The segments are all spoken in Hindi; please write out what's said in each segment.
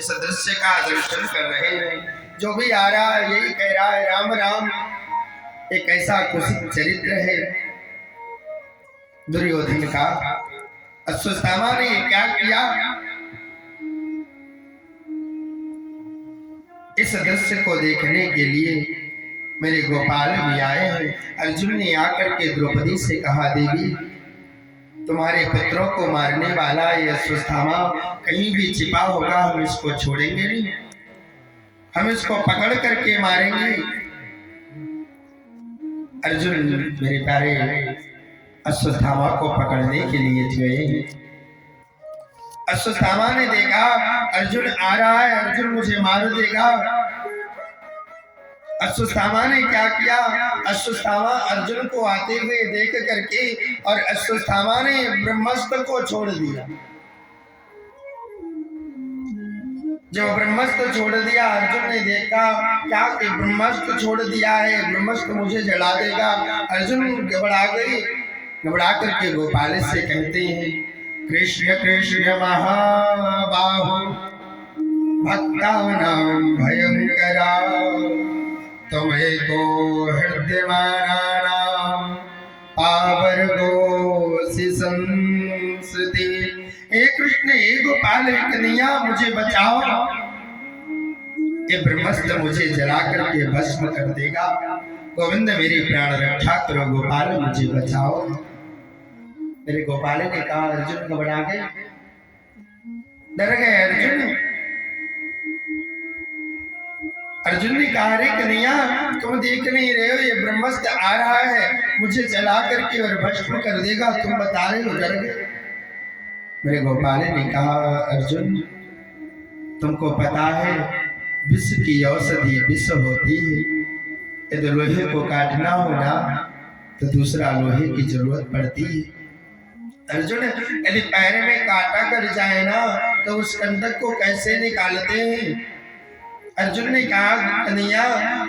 इस दृश्य का दर्शन कर रहे हैं। जो भी आ रहा है यही कह रहा है राम राम। एक ऐसा कुत्सित चरित्र है दुर्योधन का। अश्वत्थामा ने क्या किया, इस दृश्य को देखने के लिए मेरे गोपाल भी आए हैं। अर्जुन ने आकर के द्रौपदी से कहा, देवी तुम्हारे पुत्रों को मारने वाला ये अश्वत्थामा कहीं भी छिपा होगा, हम इसको छोड़ेंगे नहीं, हम इसको पकड़ करके मारेंगे। अर्जुन मेरे प्यारे अश्वत्थामा को पकड़ने के लिए गए। अश्वत्थामा ने देखा अर्जुन आ रहा है, अर्जुन मुझे मार देगा। अश्वत्थामा ने क्या किया, अश्वत्थामा अर्जुन को आते हुए देख करके और अश्वत्थामा ने ब्रह्मास्त्र को छोड़ दिया। जब ब्रह्मास्त्र छोड़ दिया, अर्जुन ने देखा क्या कि ब्रह्मास्त्र छोड़ दिया है, ब्रह्मास्त्र मुझे जला देगा। अर्जुन घबरा गए, घबरा करके गोपाल से कहते हैं, कृष्ण कृष्ण महाबाहु भक्तानां भयंकरा, तुम्हें तो हृदयमानानां पावर्गोऽसि संसृति। हे कृष्ण, हे गोपाल, हे कन्हैया, मुझे बचाओ, ये ब्रह्मास्त्र मुझे जला करके भस्म कर देगा। गोविंद मेरी प्राण रक्षा करो, गोपाल मुझे बचाओ। मेरे गोपाल ने कहा, अर्जुन घबरा गए, डर गए। अर्जुन ने कहा, अरे कन्हैया तुम देख नहीं रहे हो, ये ब्रह्मास्त्र आ रहा है, मुझे जला करके और भस्म कर देगा, तुम बता रहे हो, डर गए। मेरे गोपाल ने कहा, अर्जुन तुमको पता है विष की औषधि विष होती है, यदि लोहे को काटना हो ना तो दूसरा लोहे की जरूरत पड़ती है। अर्जुन, यदि पैर में काटा कर जाए ना तो उस कंटक को कैसे निकालते हैं? अर्जुन ने कहा, कन्हैया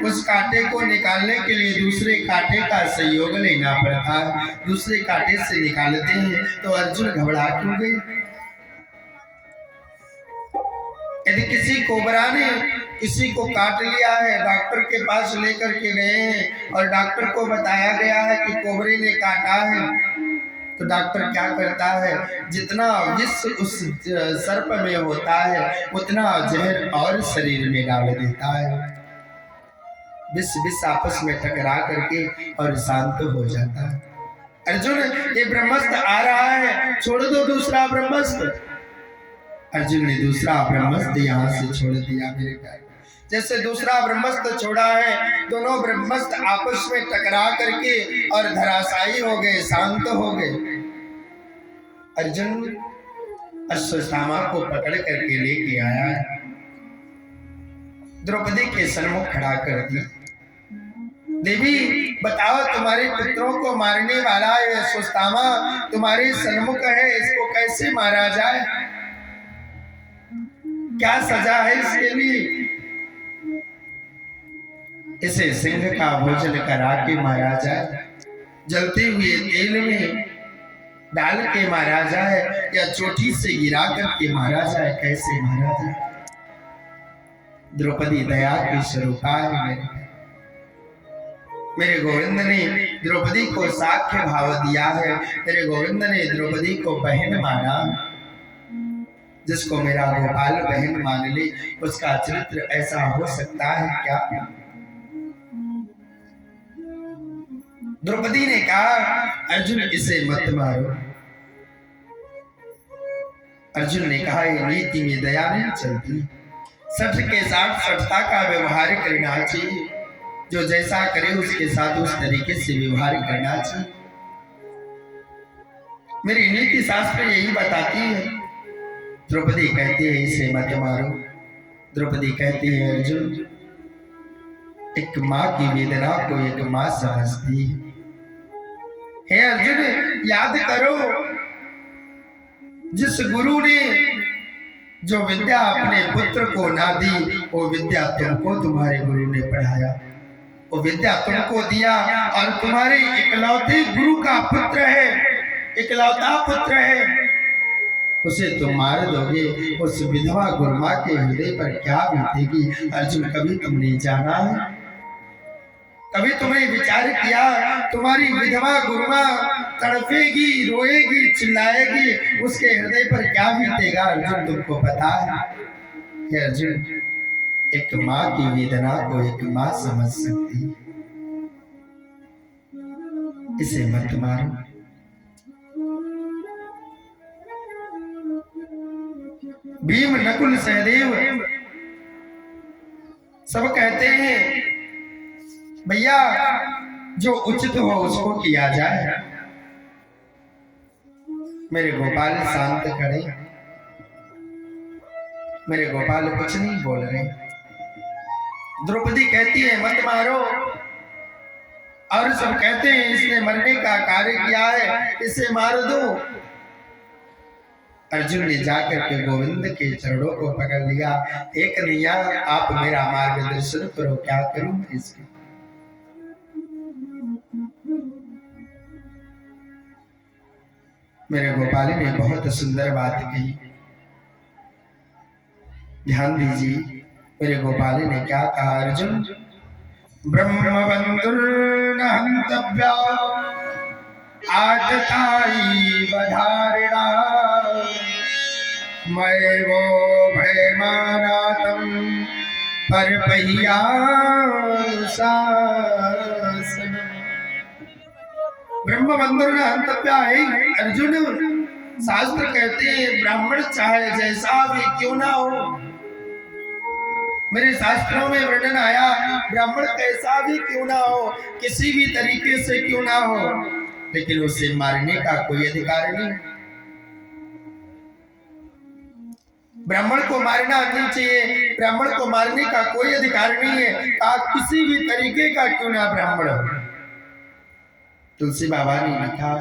उस कांटे को निकालने के लिए दूसरे कांटे का सहयोग लेना पड़ता है, दूसरे कांटे से निकालते हैं। तो अर्जुन घबरा क्यों गए? यदि किसी कोबरा ने किसी को काट लिया है, डॉक्टर के पास लेकर के गए हैं और डॉक्टर को बताया गया है कि कोबरे ने काटा है, तो डॉक्टर क्या करता है, जितना विष उस सर्प में होता है उतना जहर और शरीर में डाल देता है। विष विष आपस में टकरा करके और शांत हो जाता है। अर्जुन, ये ब्रह्मास्त्र आ रहा है, छोड़ दो दूसरा ब्रह्मास्त्र। अर्जुन ने दूसरा ब्रह्मास्त्र यहाँ से छोड़ दिया। मेरे प्यारे, जैसे दूसरा ब्रह्मास्त्र छोड़ा है, दोनों ब्रह्मास्त्र आपस में टकरा करके और धराशायी हो गए, शांत हो गए। अर्जुन अश्वत्थामा को पकड़ करके लेके आया, द्रौपदी के सन्मुख खड़ा कर दिया। देवी बताओ, तुम्हारे पुत्रों को मारने वाला ये अश्वत्थामा तुम्हारे सन्मुख है, इसको कैसे मारा जाए? क्या सजा है इसके लिए? इसे सिंह का भोजन करा के मारा जाए, जलते हुए तेल में डाल के मारा जाए, या चोटी से गिरा करके मारा जाए, कैसे मारा जाए? द्रौपदी दया की स्वरूपा है। मेरे गोविंद ने द्रौपदी को साख्य भाव दिया है। मेरे गोविंद ने द्रौपदी को बहन माना। जिसको मेरा गोपाल बहन मान ले, उसका चरित्र ऐसा हो सकता है क्या? द्रौपदी ने कहा, अर्जुन इसे मत मारो। अर्जुन ने कहा, ये नीति में दया नहीं चलती, सठ के साथ सठता का व्यवहार करना चाहिए, जो जैसा करे उसके साथ उस तरीके से व्यवहार करना चाहिए। मेरी नीति शास्त्र यही बताती है। द्रौपदी कहती है, इसे मत मारो। द्रौपदी कहती है, अर्जुन एक माँ की वेदना को एक माँ समझती है। हे अर्जुन, याद करो, जिस गुरु ने जो विद्या अपने पुत्र को ना दी, वो विद्या तुमको तुम्हारे गुरु ने पढ़ाया, वो विद्या तुमको दिया, और तुम्हारे इकलौते गुरु का पुत्र है, इकलौता पुत्र है। उसे तुम मार दोगे, उस विधवा गुरमा के हृदय पर क्या बीतेगी अर्जुन, कभी तुमने जाना है? कभी तुमने विचार किया तुम्हारी विधवा गुरमा तड़पेगी, रोएगी, चिल्लाएगी, उसके हृदय पर क्या बीतेगा अर्जुन, तुमको पता है? अर्जुन, एक माँ की वेदना को एक माँ समझ सकती है, इसे मत मारो। भीम, नकुल, सहदेव सब कहते हैं भैया जो उचित हो उसको किया जाए। मेरे गोपाल शांत खड़े, मेरे गोपाल कुछ नहीं बोल रहे। द्रौपदी कहती है मत मारो, और सब कहते हैं इसने मरने का कार्य किया है, इसे मार दो। अर्जुन ने जाकर के गोविंद के चरणों को पकड़ लिया। एक नैया आप मेरा मार्गदर्शन करो, क्या करूं इसके? मेरे गोपाल ने बहुत सुंदर बात कही, ध्यान दीजिए। मेरे गोपाल ने क्या कहा? अर्जुन, ब्रह्मबंधुर्न हन्तव्या आततायी वधारिणा मयेवो भयमानातं परपह्यानुशासनम्। ब्रह्मबंधुर्न हन्तव्या है अर्जुन, शास्त्र कहते हैं ब्राह्मण चाहे जैसा भी क्यों ना हो, मेरे शास्त्रों में वर्णन आया ब्राह्मण कैसा भी क्यों ना हो, किसी भी तरीके से क्यों ना हो, लेकिन उसे मारने का कोई अधिकार नहीं। ब्राह्मण को मारना नहीं चाहिए, ब्राह्मण को मारने का कोई अधिकार नहीं है, आप किसी भी तरीके का क्यों ना ब्राह्मण हो। तुलसी बाबा ने लिखा,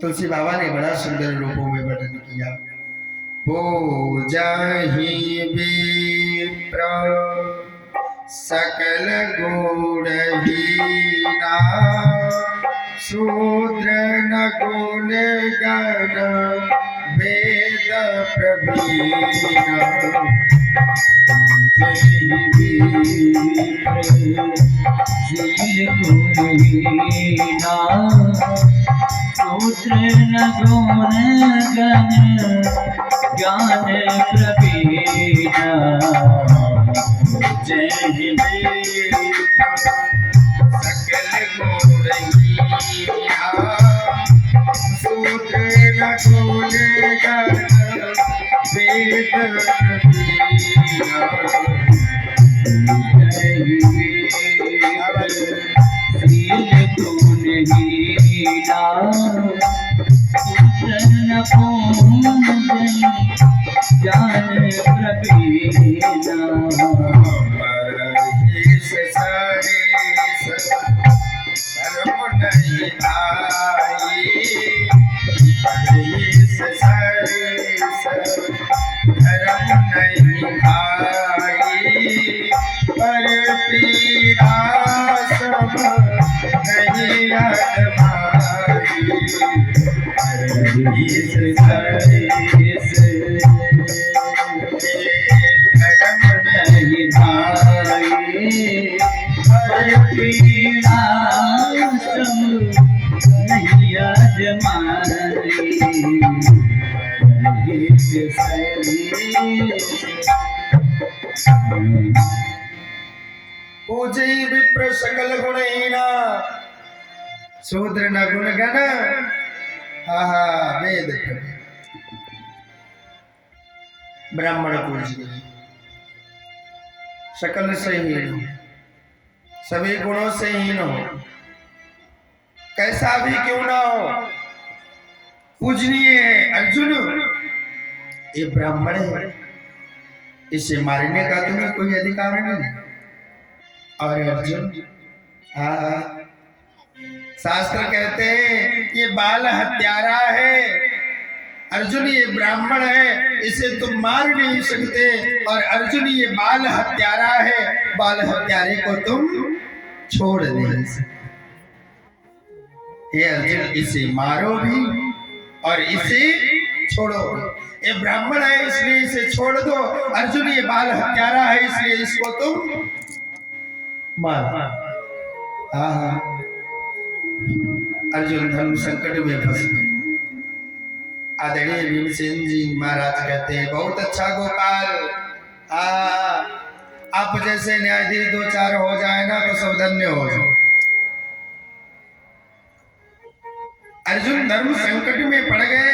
तुलसी बाबा ने बड़ा सुंदर रूपों में वर्णन किया। पूजहि विप्र सकल गुणहीना शूद्र न गुण गण वेद प्रवीण। पूजहि विप्र सकल गुणहीना शूद्र न गुण गण ज्ञान प्रवीण। जय सकल गुणहीना शूद्र न गुण गण वेद प्रवीण। ज्ञान प्रवीण। पूजहि विप्र सकल गुणहीना शूद्र न गुण गण वेद प्रवीण। ब्राह्मण पूजनीय, सकल से हीन हो, सभी गुणों से हीन हो, कैसा भी क्यों ना हो, पूजनीय है। अर्जुन, ये ब्राह्मण है, इसे मारने का तुम्हें कोई अधिकार नहीं। और अर्जुन, शास्त्र कहते हैं ये बाल हत्यारा है। अर्जुन, ये ब्राह्मण है, इसे तुम मार नहीं सकते। और अर्जुन, ये बाल हत्यारा है, बाल हत्यारे को तुम छोड़ नहीं सकते। हे अर्जुन, इसे मारो भी और इसे छोड़ो। ये ब्राह्मण है इसलिए इसे छोड़ दो। अर्जुन ये बाल हत्यारा है इसलिए इसको तुम मार। हाँ, अर्जुन धर्म संकट में फंस गए। आदरणीय भीमसेन जी महाराज कहते हैं बहुत अच्छा गोपाल, आप जैसे न्यायाधीश दो चार हो जाए ना तो सब धन्य हो जाए। अर्जुन धर्म संकट में पड़ गए।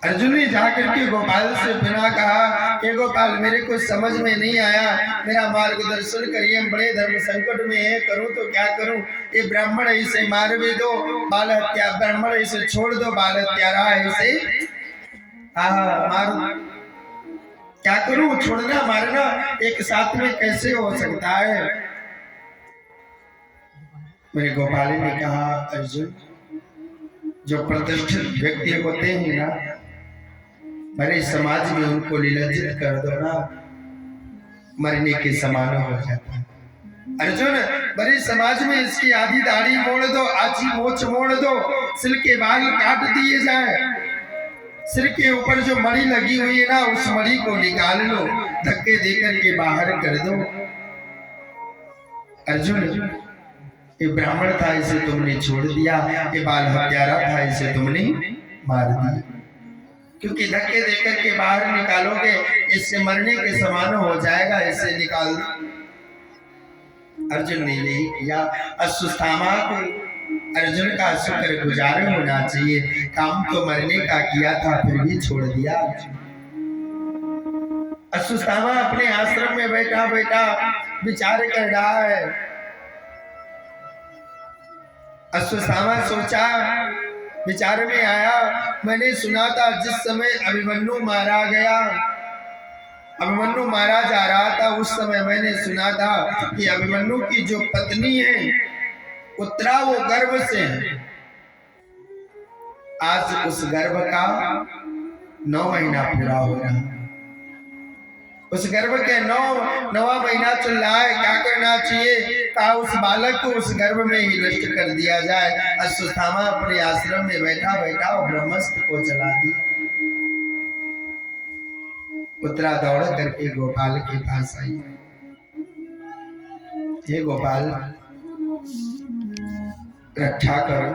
अर्जुन ने जाकर के गोपाल से बिना कहा कि गोपाल मेरे को समझ में नहीं आया, मेरा मार्गदर्शन करिए, हम बड़े धर्म संकट में है, करूं तो क्या करूं। ये ब्राह्मण है इसे मार भी दो, बाल हत्या, ब्राह्मण इसे छोड़ दो, बाल हत्यारा है इसे मार, क्या करूं, छोड़ना मारना एक साथ में कैसे हो सकता है। मेरे गोपाल ने कहा अर्जुन जो प्रतिष्ठित व्यक्ति होते हैं ना, मेरे समाज में उनको निलज्जित कर दो ना, मरने के समान हो जाता है। अर्जुन बड़े समाज में इसकी आधी दाढ़ी मोड़ दो, आधी मोछ मोड़ दो, सिर के बाल काट दिए जाए, सिर के ऊपर जो मणि लगी हुई है ना उस मणि को निकाल लो, धक्के देकर के बाहर कर दो। अर्जुन ये ब्राह्मण था इसे तुमने छोड़ दिया, ये बाल हत्यारा था इसे तुमने मार दिया, क्योंकि धक्के देकर के बाहर निकालोगे इससे मरने के समान हो जाएगा, इसे निकाल दो। अर्जुन ने यही किया। अश्वत्थामा को अर्जुन का शुक्र गुजार होना चाहिए, काम तो मरने का किया था फिर भी छोड़ दिया। अश्वत्थामा अपने आश्रम में बैठा बैठा विचार कर रहा है। अश्वत्थामा सोचा, विचार में आया, मैंने सुना था जिस समय अभिमन्यु मारा गया, अभिमन्यु मारा जा रहा था, उस समय मैंने सुना था कि अभिमन्यु की जो पत्नी है उत्तरा वो गर्भ से है। आज उस गर्भ का 9 महीना पूरा हो रहा है। उस गर्भ के 9वां महीना चल रहा है। क्या करना चाहिए? कहा उस बालक को उस गर्भ में ही नष्ट कर दिया जाए। अश्वत्थामा अपने आश्रम में बैठा बैठा और ब्रह्मास्त्र को चला दिया। उत्तरा दौड़ करके गोपाल के पास आई। हे गोपाल रक्षा करो।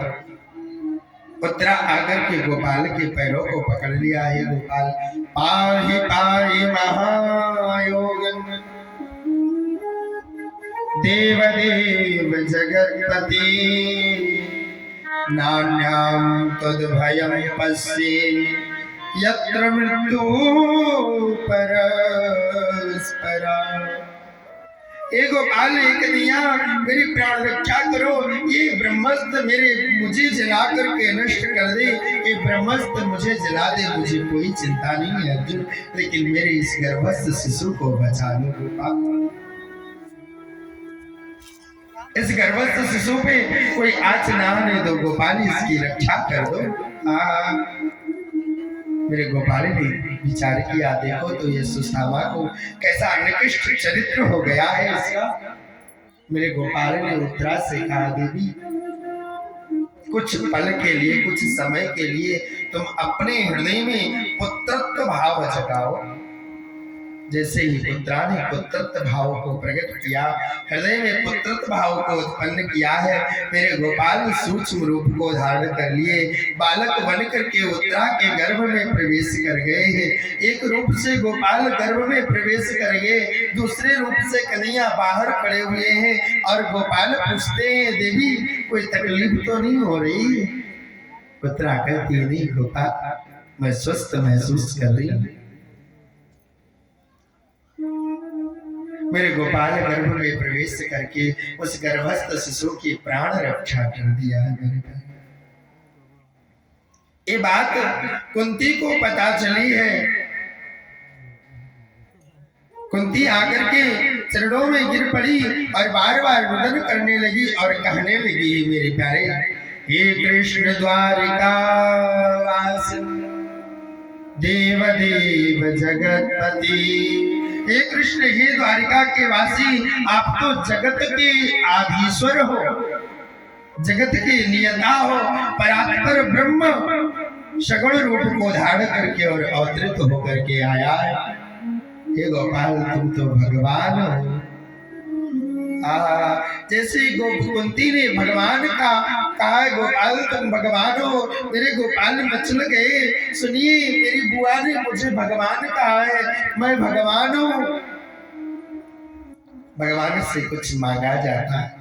उत्तरा आकर के गोपाल के पैरों को पकड़ लिया। हे गोपाल पाहि पाहि महायोगन देव देव जगत्पति नान्यां तद्भयं पश्ये यत्र मृत्यु परस्परा। हे गोपाल एक कन्हैया मेरी प्राण रक्षा करो, ये ब्रह्मास्त्र मुझे जला करके नष्ट कर दे, ये ब्रह्मास्त्र मुझे जला दे, मुझे कोई चिंता नहीं है अर्जुन, लेकिन मेरे इस गर्भस्थ शिशु को बचा लो गोपाल। इस गर्भस्थ शिशु पे कोई आँच ना आने दो गोपाल, इसकी रक्षा कर दो। मेरे गोपाल ने विचार किया, देखो तो ये सुश्रामा को कैसा निकृष्ट चरित्र हो गया है इसका। मेरे गोपाल ने उत्तरा से कहा, देवी कुछ पल के लिए, कुछ समय के लिए तुम अपने हृदय में पुत्रत्व भाव जगाओ। जैसे ही उत्तरा ने पुत्रत्व भाव को प्रकट किया, हृदय में पुत्रत्व भाव को उत्पन्न किया है, मेरे गोपाल सूक्ष्म रूप को धारण कर लिए, बालक बन करके उत्तरा के गर्भ में प्रवेश कर गए हैं। एक रूप से गोपाल गर्भ में प्रवेश कर गए, दूसरे रूप से कन्हैया बाहर खड़े हुए हैं और गोपाल पूछते हैं, देवी कोई तकलीफ तो नहीं हो रही? उत्तरा कहती नहीं गोपाल, मैं स्वस्थ महसूस कर रही हूँ। मेरे गोपाल गर्भ में प्रवेश करके उस गर्भस्थ शिशु की प्राण रक्षा कर दिया है। मेरे भाई ये बात कुंती को पता चली है। कुंती आकर के चरणों में गिर पड़ी और बार बार रुदन करने लगी और कहने लगी, मेरे प्यारे हे कृष्ण द्वारिका वास देव देव जगतपति। हे कृष्ण, हे द्वारिका के वासी, आप तो जगत के आधीश्वर हो, जगत की नियता हो, परात्पर ब्रह्म सगुण रूप को धारण करके और अवतरित होकर के आया है। हे गोपाल, तुम तो भगवान हो। जैसे कुंती ने भगवान का कहा, गोपाल तुम भगवान हो, मेरे गोपाल मचल गए। सुनिए, मेरी बुआ ने मुझे भगवान कहा है, मैं भगवान हूँ। भगवान से कुछ मांगा जाता है,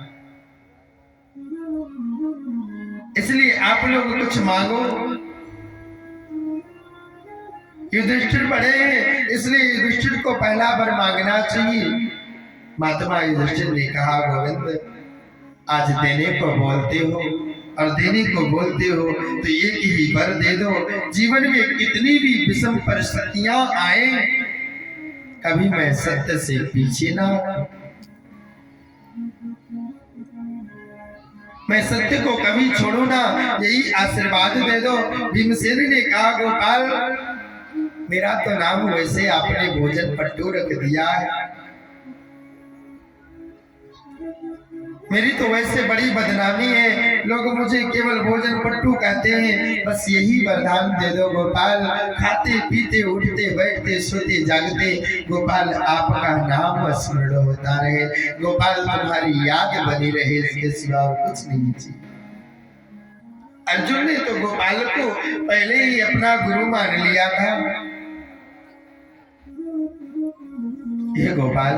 इसलिए आप लोग कुछ मांगो। युधिष्ठिर बड़े हैं, इसलिए युधिष्ठिर को पहला वर मांगना चाहिए। महात्मा युधिष्ठिर ने कहा, गोविंद आज देने को बोलते हो और देने को बोलते हो तो एक ही वर दे दो। जीवन में कितनी भी विषम परिस्थितियां आए, कभी मैं सत्य से पीछे ना हटूं, मैं सत्य को कभी छोड़ू ना, यही आशीर्वाद दे दो। भीमसेन ने कहा, गोपाल मेरा तो नाम वैसे आपने भोजन पट्टू रख दिया है, मेरी तो वैसे बड़ी बदनामी है, लोग मुझे केवल भोजन पट्टू कहते हैं। बस यही वरदान दे दो गोपाल, खाते पीते उठते बैठते सोते जागते गोपाल आपका नाम स्मरण होता रहे, गोपाल तुम्हारी याद बनी रहे, इसके सिवा और कुछ नहीं चाहिए। अर्जुन ने तो गोपाल को पहले ही अपना गुरु मान लिया था। हे गोपाल,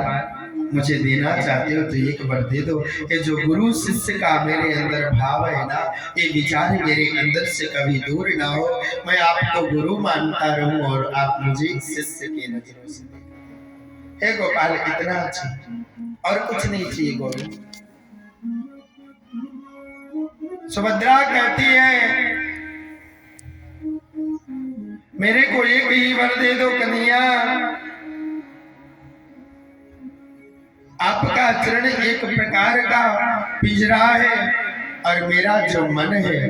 मुझे देना चाहते हो तो एक बार दे दो। ये जो गुरु शिष्य का मेरे अंदर भाव है ना, ये विचार मेरे अंदर से कभी दूर ना हो। मैं आपको गुरु मानता रहूं और आप मुझे शिष्य की नजरों से देखें। हे गोपाल, इतना चाहिए और कुछ नहीं चाहिए। गोविंद, सुभद्रा कहती है, मेरे को एक ही वर दे दो कन्हैया, आपका चरण एक प्रकार का पिंजरा है और मेरा जो मन है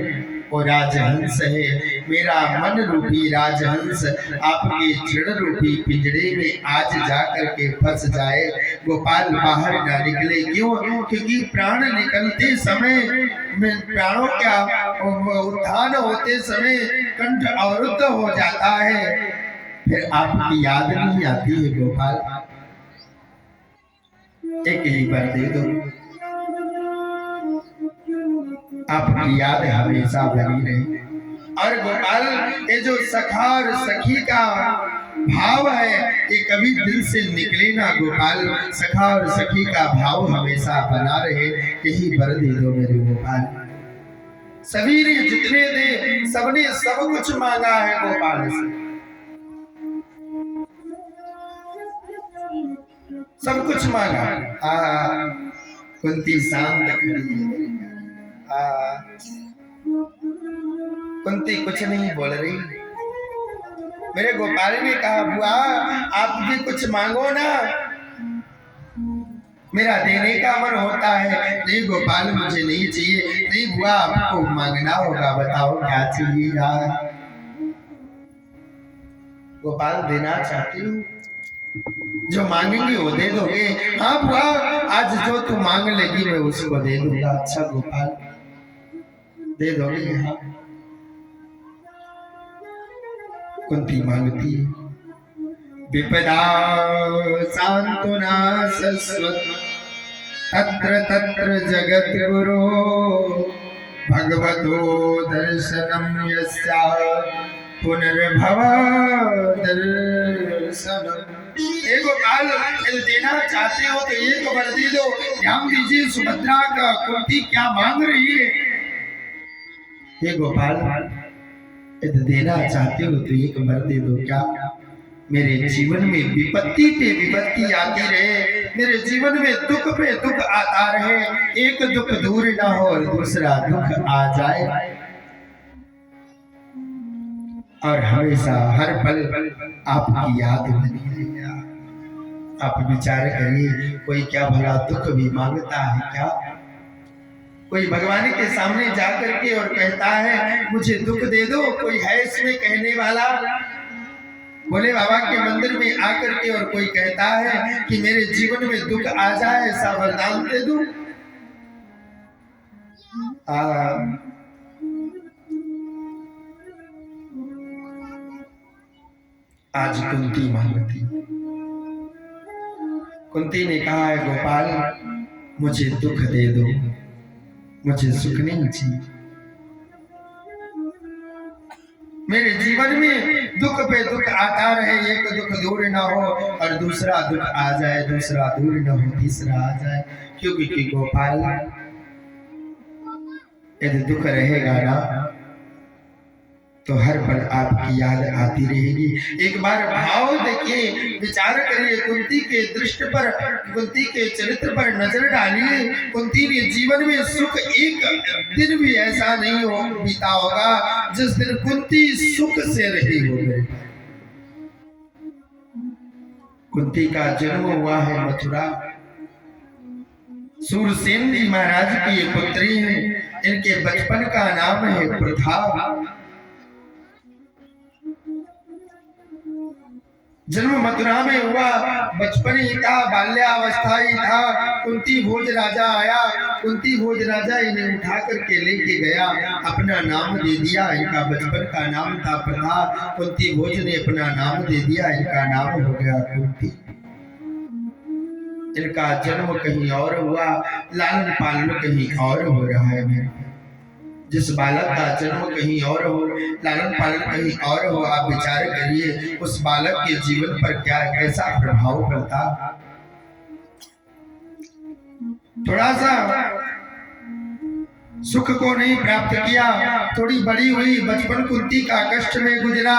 वो राजहंस है। मेरा मन रूपी राजहंस आपके चरण रूपी पिंजरे में आज जा करके फंस जाए, गोपाल बाहर ना निकले। क्यों? क्योंकि प्राण निकलते समय में, प्राणों का उत्थान होते समय कंठ अवरुद्ध हो जाता है, फिर आपकी याद नहीं आती है। गोपाल, एक ही बार दे दो, आपकी याद हमेशा बनी रहे। और गोपाल, ये जो सखा और सखी का भाव है ये कभी दिल से निकले ना। गोपाल, सखा और सखी का भाव हमेशा बना रहे, यही वर दे दो मेरे गोपाल। सभी ने जितने दे, सबने सब कुछ मांगा है गोपाल से, सब कुछ मांगा। कुंती शांत खड़ी है, कुंती कुछ नहीं बोल रही। मेरे गोपाल ने कहा, बुआ आप भी कुछ मांगो ना, मेरा देने का मन होता है। नहीं गोपाल, मुझे नहीं चाहिए। नहीं बुआ, आपको मांगना होगा, बताओ क्या चाहिए यार। गोपाल, देना चाहती हूँ, जो मांगेंगी वो दे दोगे। हाँ बुआ, आज जो तू मांग लेगी मैं उसको दे दूंगा। अच्छा गोपाल, दे दोगे? हाँ। कुंती मांगती, विपदा सांत्वना सस्वत तत्र तत्र जगत गुरु भगवतो दर्शनम यस्या पुनर्भव दर्शनम। एक गोपाल, देना चाहते हो तो एक वर दे दो। ध्यान दीजिए, सुभद्रा का कुंती क्या मांग रही है। हे गोपाल, यदि देना चाहते हो तो एक वर दे दो। क्या? मेरे जीवन में विपत्ति पे विपत्ति आती रहे, मेरे जीवन में दुख पे दुख आता रहे, एक दुख दूर ना हो और दूसरा दुख आ जाए, और हमेशा हर पल आपकी याद बनी रहे। आप विचार करिए, कोई क्या भला दुख भी मांगता है क्या? कोई भगवान के सामने जाकर के और कहता है मुझे दुख दे दो? कोई है इसमें कहने वाला? भोले बाबा के मंदिर में आकर के और कोई कहता है कि मेरे जीवन में दुख आ जाए, ऐसा वरदान दे दूं? आज कुंती मांगती, कुंती ने कहा है गोपाल मुझे दुख दे दो, मुझे सुख नहीं चाहिए। मेरे जीवन में दुख पे दुख आता रहे, एक दुख दूर ना हो और दूसरा दुख आ जाए, दूसरा दूर ना हो तीसरा आ जाए। क्योंकि गोपाल यदि दुख रहेगा ना तो हर पल आपकी याद आती रहेगी। एक बार भाव देखिए, विचार करिए, कुंती के दृष्टि पर, कुंती के चरित्र पर नजर डालिए। कुंती ने जीवन में सुख एक दिन भी ऐसा नहीं हो बीता होगा जिस दिन कुंती सुख से रही होगी। कुंती का जन्म हुआ है मथुरा। सूरसेन जी महाराज की ये पुत्री है। इनके बचपन का नाम है प्रथा। जन्म मथुरा में हुआ, बचपन ही था, बाल्यावस्था ही था। कुंती भोज राजा आया, कुंती भोज राजा इन्हें उठा करके लेके गया, अपना नाम दे दिया। इनका बचपन का नाम था प्रथा। कुंती भोज ने अपना नाम दे दिया, इनका नाम हो गया कुंती। इनका जन्म कहीं और हुआ, लालन पालन कहीं और हो रहा है। मेरे जिस बालक का जन्म कहीं और हो, लालन पालन कहीं और हो, आप विचार करिए उस बालक के जीवन पर क्या कैसा प्रभाव पड़ता। थोड़ा सा सुख को नहीं प्राप्त किया, थोड़ी बड़ी हुई, बचपन कुंती का कष्ट में गुजरा,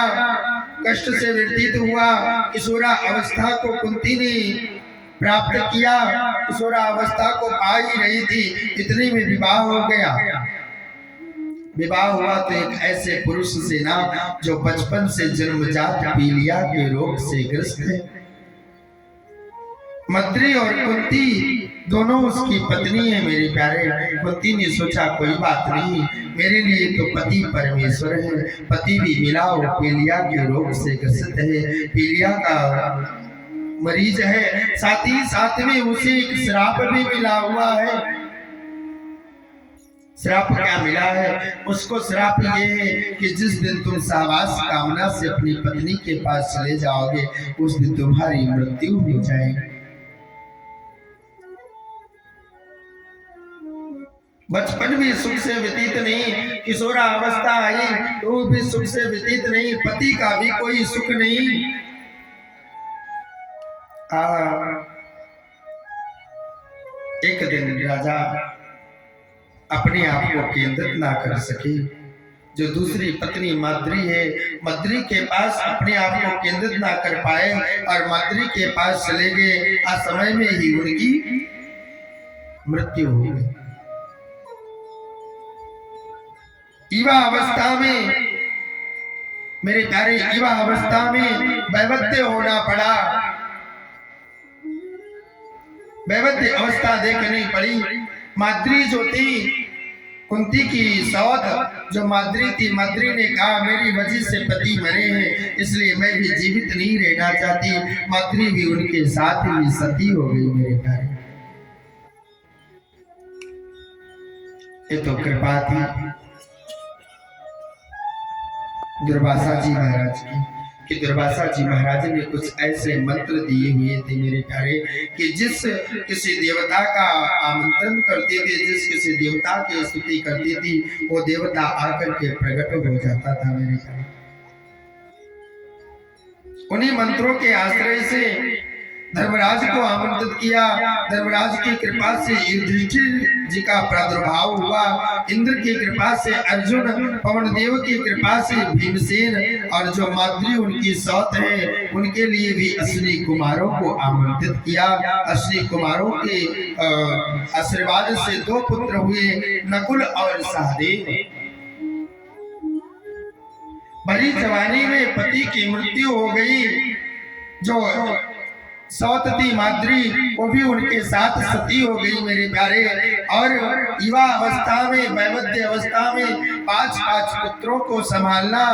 कष्ट से व्यतीत हुआ। किशोरा अवस्था को कुंती ने प्राप्त किया, किशोरा अवस्था को पा ही रही थी, इतने में विवाह हो गया। विवाह हुआ तो एक ऐसे पुरुष से ना जो बचपन से जन्मजात पीलिया के रोग से ग्रस्त है। मद्री और कुंती दोनों उसकी पत्नी है। मेरे प्यारे, कुंती ने सोचा कोई बात नहीं, मेरे लिए तो पति परमेश्वर है। पति भी मिला, वो पीलिया के रोग से ग्रस्त है, पीलिया का मरीज है। साथ ही साथ में उसे एक श्राप भी मिला हुआ है। श्राप क्या मिला है उसको? श्राप ये है कि जिस दिन तुम सहवास कामना से अपनी पत्नी के पास चले जाओगे उस दिन तुम्हारी मृत्यु हो जाएगी। बचपन भी सुख से व्यतीत नहीं, किशोरा अवस्था आई तो भी सुख से व्यतीत नहीं, पति का भी कोई सुख नहीं। एक दिन राजा अपने आप को केंद्रित ना कर सके। जो दूसरी पत्नी माद्री है, माद्री के पास अपने आप को केंद्रित ना कर पाए और माद्री के पास चले गए। आज समय में ही उनकी मृत्यु हो गई। युवा अवस्था में, मेरे प्यारे, युवा अवस्था में वैवध्य होना पड़ा, वैवध्य अवस्था देखनी पड़ी। माद्री जो थी, कुंती की सौत जो माद्री थी, माद्री ने कहा मेरी वजह से पति मरे हैं इसलिए मैं भी जीवित नहीं रहना चाहती। माद्री भी उनके साथ ही सती हो गई। मेरे प्यारे, ये तो कृपा थी दुर्वासा जी महाराज की, कि दुर्वासा जी महाराज ने कुछ ऐसे मंत्र दिए हुए थे मेरे प्यारे, कि जिस किसी देवता का आमंत्रण करते थे, जिस किसी देवता की स्तुति करती थी, वो देवता आकर के प्रकट हो जाता था। मेरे प्यारे, उन्हीं मंत्रों के आश्रय से धर्मराज को आमंत्रित किया। धर्मराज की कृपा से युधिष्ठिर जी का प्रादुर्भाव हुआ, इंद्र की कृपा से अर्जुन, पवन देव की कृपा से भीमसेन, और जो माद्री उनकी सौत है उनके लिए भी अश्विनी कुमारों को आमंत्रित किया। अश्विनी कुमारों के आशीर्वाद से 2 पुत्र हुए, नकुल और सहदेव। बड़ी जवानी में पति की मृत्यु हो गई। जो सौत थी माद्री, वो भी उनके साथ सती हो गई मेरे प्यारे। और युवा अवस्था में, वैवध्य अवस्था में 5-5 पुत्रों को संभालना,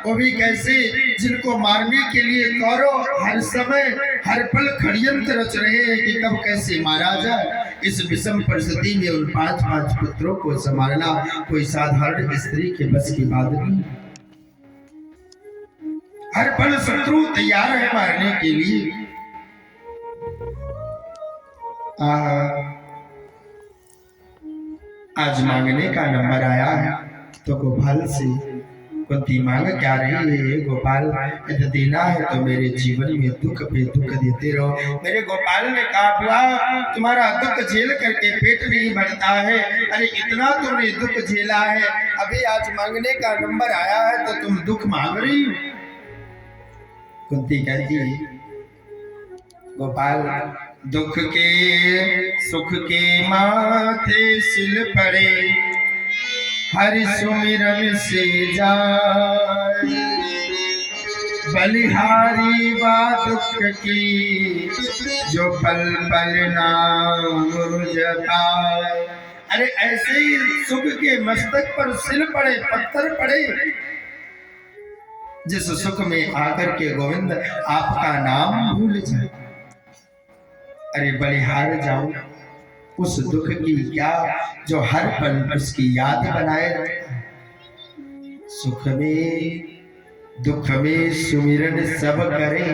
वो भी कैसे, जिनको मारने के लिए कौरव हर समय हर पल षड्यंत्र रच रहे हैं कि कब कैसे मारा जाए। इस विषम परिस्थिति में उन 5-5 पुत्रों को संभालना कोई साधारण स्त्री के बस की बात नहीं। हर पल शत्रु तैयार है मारने के लिए। आज मांगने का नंबर आया है तो गोपाल से कुंती मांग क्या रही है? गोपाल, यदि देना है तो मेरे जीवन में दुख पे दुख देते रहो। मेरे गोपाल ने कहा, बुआ तुम्हारा दुख झेल करके पेट नहीं भरता है। अरे इतना तुमने दुख झेला है, अभी आज मांगने का नंबर आया है तो तुम दुख मांग रही हो। कुंती कहती, गोपाल दुख के सुख के माथे सिल पड़े, हरि सुमिरन से जाए, बलिहारी बा दुख की जो पल पल नाम जपाए। अरे ऐसे ही सुख के मस्तक पर सिल पड़े, पत्थर पड़े, जिस सुख में आकर के गोविंद आपका नाम भूल जाए। अरे बलिहार जाओ उस दुख की क्या जो हर पल उसकी याद बनाए रखता है। सुख में दुख में सुमिरन सब करे,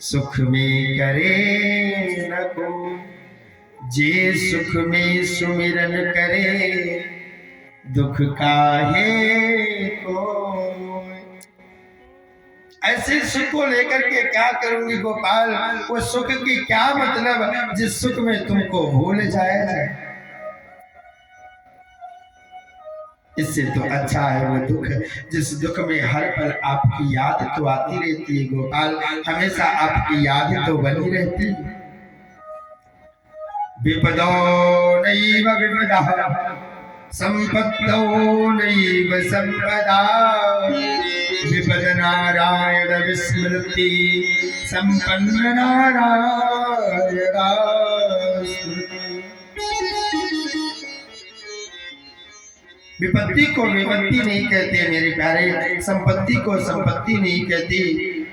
सुख में करे न को, जे सुख में सुमिरन करे, दुख काहे को। ऐसे सुख को लेकर के क्या करूंगी गोपाल? वो सुख की क्या मतलब जिस सुख में तुमको भूल जाए। इससे तो अच्छा है वो दुख जिस दुख में हर पल आपकी याद तो आती रहती है गोपाल, हमेशा आपकी याद तो बनी रहती। विपदो नैव विपदा संपत्तो नैव संपदा, विपद नारायण विस्मृति संपन्न नारायण। विपत्ति को विपत्ति नहीं कहते मेरे प्यारे, संपत्ति को संपत्ति नहीं कहते।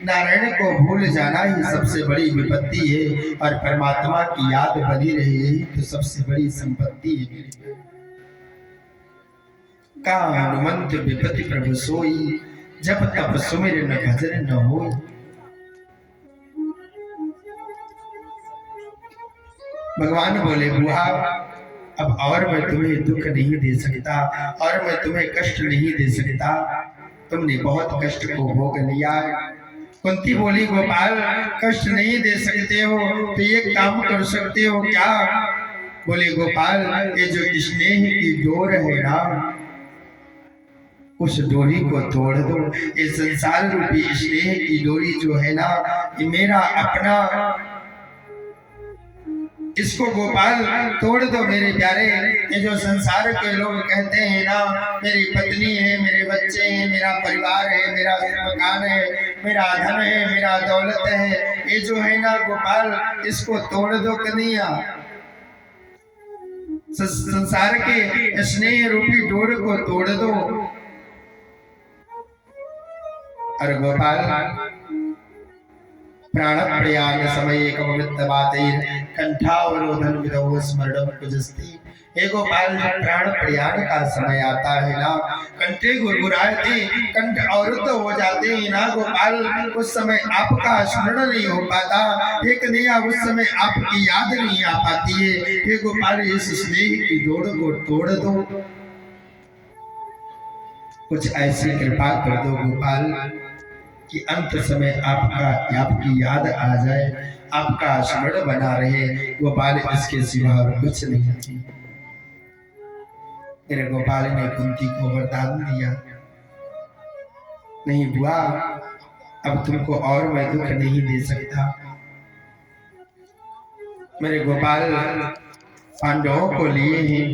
नारायण को भूल जाना ही सबसे बड़ी विपत्ति है, और परमात्मा की याद बनी रही यही तो सबसे बड़ी संपत्ति है। का हनुमंत विपत्ति प्रभु सोई, जब तब सुमिर न भजन न हो। भगवान बोले, बुआ अब और मैं तुम्हें दुख नहीं दे सकता, और मैं तुम्हें कष्ट नहीं दे सकता, तुमने बहुत कष्ट को भोग लिया। कुंती बोली, गोपाल कष्ट नहीं दे सकते हो तो ये काम कर सकते हो क्या? बोले, गोपाल ये जो स्नेह की डोर है ना, उस डोरी को तोड़ दो। ये संसार रूपी स्नेह की डोरी जो है ना, ये मेरा अपना, इसको गोपाल तोड़ दो मेरे प्यारे। ये जो संसार के लोग कहते हैं ना, मेरी पत्नी है, मेरे बच्चे हैं, मेरा परिवार है, मेरा मकान है, मेरा धन है, मेरा दौलत है, ये जो है ना गोपाल, इसको तोड़ दो कन्हैया। संसार के स्नेह रूपी डोर को तोड़ दो। अरे गोपाल प्राण प्रयाण समय कंठावरोधन विदो स्मरणम कुजस्ती। हे गोपाल जब प्राण प्रयाण का समय आता है ना, कंठे गुरगुराते, कंठ अवरुद्ध हो जाते हैं ना गोपाल, उस समय आपका स्मरण नहीं हो पाता। एक नया उस समय आपकी याद नहीं आ पाती है। हे गोपाल इस स्नेह की डोर को तोड़ दो, कुछ ऐसी कृपा कर दो गोपाल कि अंत समय आपकी याद आ जाए, आपका स्मरण बना रहे। गोपाल इसके सिवा और कुछ नहीं चाहिए। मेरे गोपाल ने कुंती को वरदान दिया, नहीं बुआ अब तुमको और मैं दुख नहीं दे सकता। मेरे गोपाल पांडवों को लिए हैं,